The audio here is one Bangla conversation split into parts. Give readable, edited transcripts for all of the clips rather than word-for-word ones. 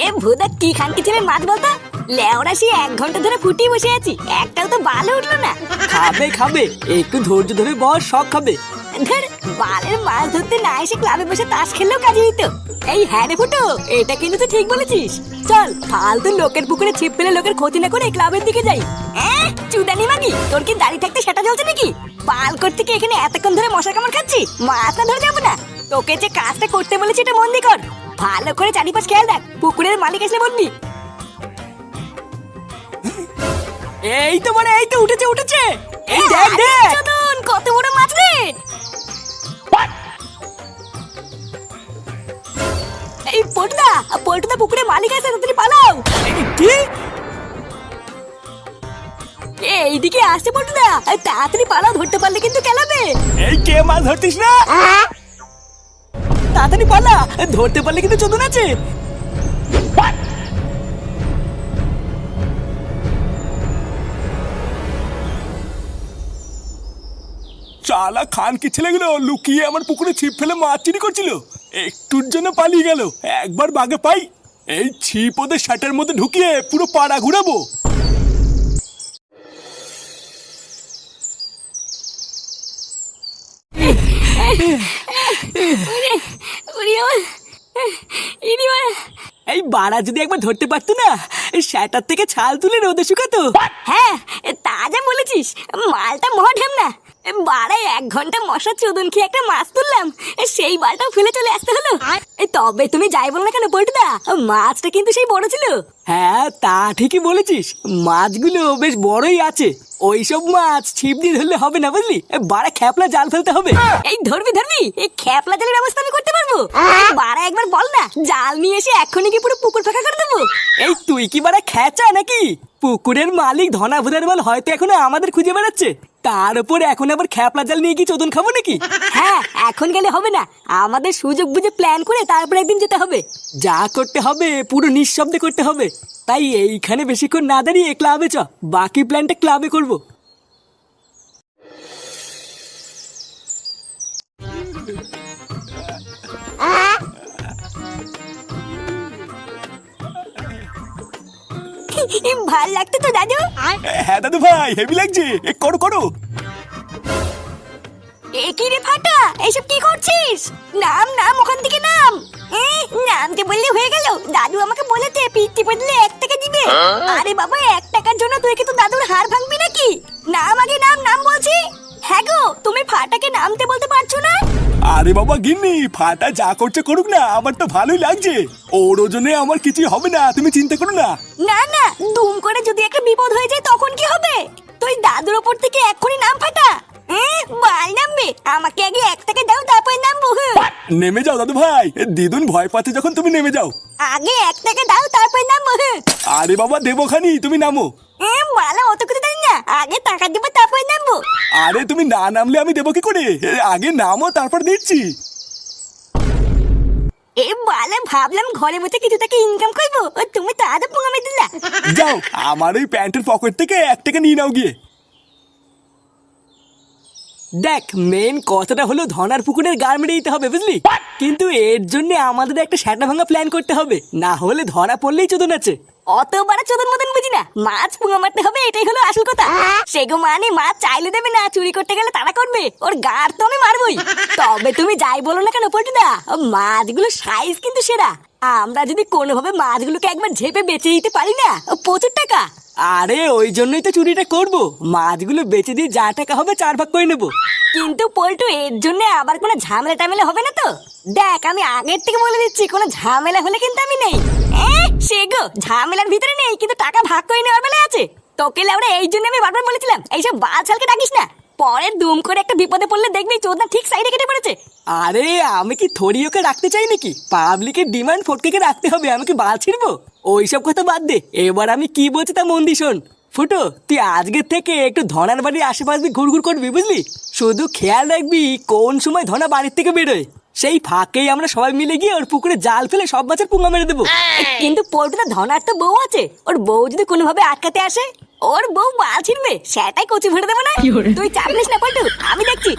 এ ভুদা কি খানকি ছেলে মাছ বলতো? লেওরা সে 1 ঘন্টা ধরে ফুটিয়ে বসে আছি, একটাও তো বালে উঠলো না। খাবে খাবে, একটু ধৈর্য ধরে বস, সব খাবে। ধর, বালের মাছ ধরতে না এসে ক্লাবে বসে তাস খেললেও কাজে দিত। এই হ্যাঁ রে ফুটো, এটা কিন্তু তুই ঠিক বলেছিস। চল ফালতু লোকের পুকুরে ছিপ ফেলে লোকের ক্ষতি না করে ক্লাবের দিকে যাই। চুদানি মাগি, তোর কি দাড়ি থাকতে সেটা জ্বলছে নাকি? পাল করতে কি এখানে এতক্ষণ ধরে মশা কামড় খাচ্ছি? মাছ না ধরে যাবো না? তোকে যে কাজটা করতে বলেছি এটা মন দিয়ে কর। ভালো করে চারিপাশ খেয়াল রাখ, পুকুরের মালিক এসে বলবি। এই তো মানে এই তো উঠেছে উঠেছে, এই দেখ দেখ চোদন, কত বড় মাছ রে! এই পল্টুদা, পল্টুদা পুকুরে মালিক আছে, তাড়াতাড়ি পালাও। কি? এইদিকে আসছে পল্টুদা, তাড়াতাড়ি পালাও, ধরতে পারলে কিন্তু কেলাবে। এই কে মাছ ধরতিস না? তাড়াতাড়ি পালা, ধরতে পারলে কিন্তু চোদন আছে। চালা খান কি ছেলেগুলো লুকিয়ে আমার পুকুরে ছিপ ফেলে মাছ চুরি করছিল, একটুর জন্য পালিয়ে গেল। একবার বাগে পাই, এই ছিপ ওদের শার্টের মধ্যে ঢুকিয়ে পুরো পাড়া ঘুরাবো। এই বাড়া যদি একবার ধরতে পারতো না, শাটার থেকে ছাল তুলে রোদে শুকাতো। হ্যাঁ, তা যা বলেছিস, মালটা মহাঢেম না। বাড়ায় 1 ঘন্টা মশা চোদন খেয়ে একটা মাছ তুললাম, সেই বালটাও ফেলে চলে আসতে হলো। তবে তুমি যাই বলো না কেন পল্টুদা, মাছটা কিন্তু সেই বড় ছিল। হ্যাঁ তা ঠিকই বলেছিস, মাছগুলো বেশ বড়ই আছে। ওইসব মাছ ছিপ দিয়ে ধরলে হবে না, বুঝলি? বাড়া খ্যাপলা জাল ফেলতে হবে। এই ধরবি এই খ্যাপলা জালের ব্যবস্থা আমি করতে পারবো। বাড়া একবার বল না, জাল নিয়ে এসে এক্ষুনি কি পুরো পুকুর ফাঁকা করে দেবো। এই তুই কি বাড়া খেচা নাকি? পুকুরের মালিক ধনা ভুদার বল হয়তো এখনো আমাদের খুঁজে বেড়াচ্ছে, তার উপর এখন আবার খ্যাপলা জাল নিয়ে কি চোদন খাবো নাকি? হ্যাঁ, এখন গেলে হবে না, আমাদের সুযোগ বুঝে প্ল্যান করে তারপর একদিন যেতে হবে। যা করতে হবে পুরো নিঃশব্দে করতে হবে। তাই এইখানে বেশিক্ষণ না দাঁড়িয়ে ক্লাবে চ, বাকি প্ল্যানটা ক্লাবে করবো। ভাল লাগতো তো দাদু? হ্যাঁ দাদু ভাই, হেভি লাগছে, করো করো। এ কি রে ফাটা, এইসব কি করছিস? নাম নাম, ওখান থেকে নাম। নামতে বললে হয়ে গেল? দাদু আমাকে বলেছে পিঠে পড়লে 1 টাকা দিবে। আরে বাবা, 1 টাকার জন্য তুই কি তো দাদুর হাড় ভাঙবি নাকি? নাম আগে, নাম নাম বলছি। হ্যাঁ গো, তুমি ফাটাকে নামতে বলতে পারছো না? আরে বাবা গিন্নি, ফাটা যা করছে করুক না, আমার তো ভালোই লাগছে। ওর ওজনে আমার কিছু হবে না, তুমি চিন্তা করো না। না না, দুম করে যদি একটা বিপদ হয়ে যায় তখন কি হবে? তুই দাদুর ওপর থেকে এক্ষুনি নাম ফাটা। বাল নামবে? আমাকে আগে 1 টাকা দাও, তারপর নামবো। নেমে যাও দাদু ভাই, দিদুন ভয় পাচ্ছে যখন, তুমি নেমে যাও। আগে 1 টাকা দাও, তারপর নামবো। আরে বাবা দেবো খানি, তুমি নামো। বালা, অত কিছু জানি না, আগে টাকা দেবো তারপর নামবো। আরে তুমি না নামলে আমি দেবো কি করে? আগে নামো, তারপর দিচ্ছি। বালা, ভাবলাম ঘরে বসে কিছু টাকা ইনকাম করবো, তুমি তো আরো পুঙ্গামে দিলা। যাও, আমার ওই প্যান্টের পকেট থেকে 1 টাকা নিয়ে নাও গিয়ে। দেখ, মেন কথাটা হলো ধনার পুকুরের গাড় মেরে দিতে হবে, বুঝলি? কিন্তু এর জন্য আমাদের একটা শ্যাটা ভাঙা প্ল্যান করতে হবে, না হলে ধরা পড়লেই চোদন আছে। অত বড় চোদন মতন বুঝি না, মাছ পুঙ্গা মারতে হবে, এটাই হলো আসল কথা। সেগো মানে মাছ চাইলে দেবে না, চুরি করতে গেলে তারা করবে, ওর গাড় তো আমি মারবই। তবে তুমি যাই বলো না কেন পল্টুদা, মাছগুলো সাইজ কিন্তু সেরা। আমরা যদি কোনোভাবে মাছগুলোকে একবার ঝেপে বেচে দিতে পারি না, প্রচুর টাকা। আরে ওই জন্যই তো চুরিটা করব, মাছগুলো বেচে দিয়ে যা টাকা হবে 4 ভাগ করে নেবো। কিন্তু পল্টু, এর জন্য আবার কোনো ঝামেলা টামেলা হবে না তো? দেখ, আমি আগের থেকে বলে দিচ্ছি, কোনো ঝামেলা হলে কিন্তু আমি নেই। সে গো, ঝামেলার ভিতরে নেই, কিন্তু টাকা ভাগ করে নেওয়ার বেলায় আছে। তোকে লাউড়া এই জন্য আমি বারবার বলেছিলাম এইসব বালছালকে ডাকিস না, পরে দুম করে একটা বিপদে পড়লে দেখবি চোদনা ঠিক সাইডে কেটে পড়েছে। আরে আমি কি থরি ওকে রাখতে চাই নাকি? পাবলিকের ডিমান্ড ফটকে রাখতে হবে, আমি কি বাল ছিড়বো? ওইসব কথা বাদ দে, এবার আমি কি বলছি তা মন দি শোন। ফুটো, তুই আজকের থেকে একটু ধনার বাড়ির আশেপাশ দিয়ে ঘুরঘুর করবি, বুঝলি? শুধু খেয়াল রাখবি কোন সময় ধনা বাড়ির থেকে বেরোয়, সেই ফাঁকেই আমরা সবাই মিলে গিয়ে ওর পুকুরে জাল ফেলে সব মাছের পুঙ্গা মেরে দেবো। কিন্তু পল্টুদা, ধনার তো বউ আছে, ওর বউ যদি কোনোভাবে আটকাতে আসে, ওর বউ মাল ছিড়বে, সেটাই কচি ভরে দেবো না। তুই চাপ নিস না পল্টু, আমি দেখছি।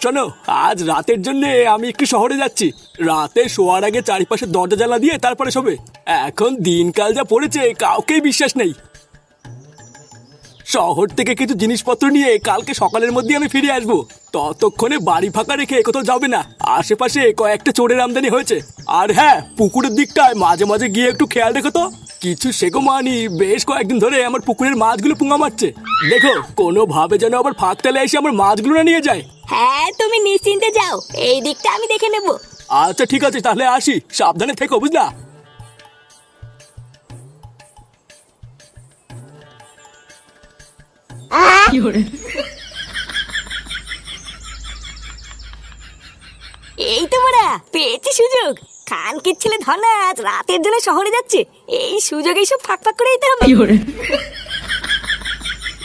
শোনো, আজ রাতের জন্য আমি একটু শহরে যাচ্ছি। রাতে শোয়ার আগে চারিপাশে দরজা জ্বালা দিয়ে তারপরে শোবে। এখন দিনকাল যা পড়েছে, কাউকেই বিশ্বাস নেই। শহর থেকে কিছু জিনিসপত্র নিয়ে কালকে সকালের মধ্যে আমি ফিরে আসবো। ততক্ষণে বাড়ি ফাঁকা রেখে কোথাও যাবে না। আশেপাশে কয়েকটা চোরের আমদানি হয়েছে। আর হ্যাঁ, পুকুরের দিকটায় মাঝে মাঝে গিয়ে একটু খেয়াল রেখো তো। কিছু সেগো মানি বেশ কয়েকদিন ধরে আমার পুকুরের মাছগুলো পুঙ্গা মারছে। দেখো, কোনোভাবে যেন আবার ফাঁক তালে এসে আমার মাছগুলো না নিয়ে যায়। হ্যাঁ, তুমি নিশ্চিন্তে যাও, এই দিকটা আমি দেখে নেব। আচ্ছা ঠিক আছে, তাহলে আসি। সাবধানে থেকো, বুঝলা? এই তো বড়া, পেয়েছি সুযোগ। খানকির ছেলে ধনা আজ রাতের জন্য শহরে যাচ্ছে, এই সুযোগ এইসব ফাঁক ফাঁক করে দিতে হবে।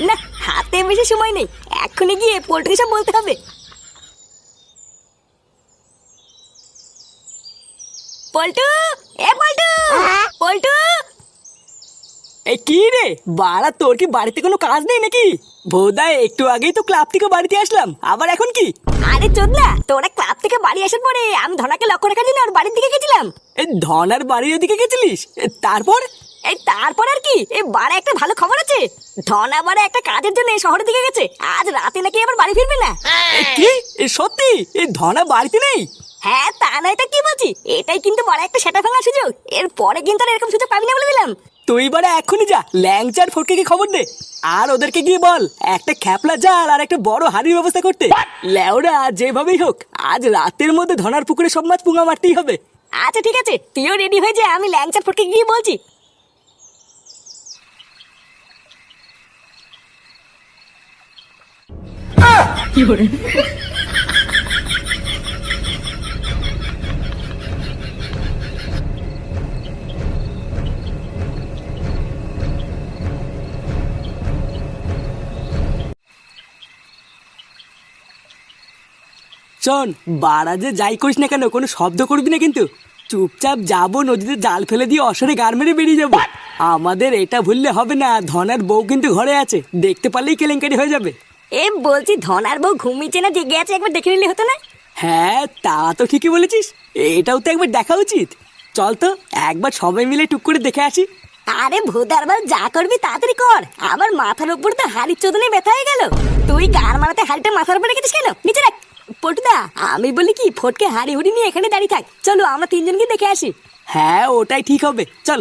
না, হাতে বেশি সময় নেই, এক্ষুনি গিয়ে পোল্ট্রি সব বলতে হবে। পল্টু, এ পল্টু, পল্টু। এই কি রে বাড়া, তোর কি বাড়িতে কোনো কাজ নেই নাকি? বোধহয় একটু আগেই তো ক্লাব থেকে বাড়িতে আসলাম, আবার এখন কি? আরে চোদনা, তোরা ক্লাব থেকে বাড়ি আসার পরে আমি ধনাকে লক্ষ্য রাখার জন্য ওর বাড়ির দিকে গেছিলাম। এই ধনার বাড়ির ওদিকে গেছিলিস? তারপর? এই তারপর আর কি, এই বাড়া একটা ভালো খবর আছে। ধনা বাড়া একটা কাজের জন্য শহরের দিকে গেছে, আজ রাতে নাকি আবার বাড়ি ফিরবে না। কি সত্যি? এই ধনা বাড়িতে নেই? হ্যাঁ, তা নয় তা কি বলছি, এটাই কিন্তু বড় একটা সেটা ফেলার সুযোগ। এর পরে কিন্তু আর এরকম সুযোগ পাবি না বলে দিলাম। তুই বারে এক্ষুনি যা, ল্যাংচার ফটকে খবর দে। আর ওদেরকে গিয়ে বল একটা খ্যাপলা জাল আর একটা বড় হাড়ির ব্যবস্থা করতে। লেওরা যেভাবেই হোক আজ রাতের মধ্যে ধনার পুকুরে সব মাছ পুঙ্গা মারতেই হবে। আচ্ছা ঠিক আছে, তুইও রেডি হয়ে যা, আমি ল্যাংচার ফটকে গিয়ে বলছি। শোন, বাড়া যে যাই করিস না কেন কোনো শব্দ করবি না কিন্তু। চুপচাপ যাবো, নদীতে জাল ফেলে দিয়ে অসরে গার মেরে বেরিয়ে যাবো। আমাদের এটা ভুললে হবে না, ধনার বউ কিন্তু ঘরে আছে, দেখতে পারলেই কেলেঙ্কারি হয়ে যাবে। এ বলছি, ধনার বউ ঘুমিয়েছে না জেগে আছে একবার দেখে নিলে হতো না? হ্যাঁ, তা তো ঠিকই বলেছিস, এটাও তো একবার দেখা উচিত। চল তো একবার সবাই মিলে টুক করে দেখে আসি। আরে ভোদার বল, যা করবি তাড়াতাড়ি কর, আমার মাথার উপর তো হাড়ির চোদনে ব্যথা হয়ে গেল। তুই গার মারাতে হাড়িটা মাথার উপর রেখেছিস কেন? নিচে রাখ। পটুদা, আমি বলি কি, ফটকে হাড়ি হুড়ি নিয়ে এখানে দাঁড়িয়ে থাক, চলো আমরা তিনজন গিয়ে দেখে আসি। হ্যাঁ, ওটাই ঠিক হবে, চল।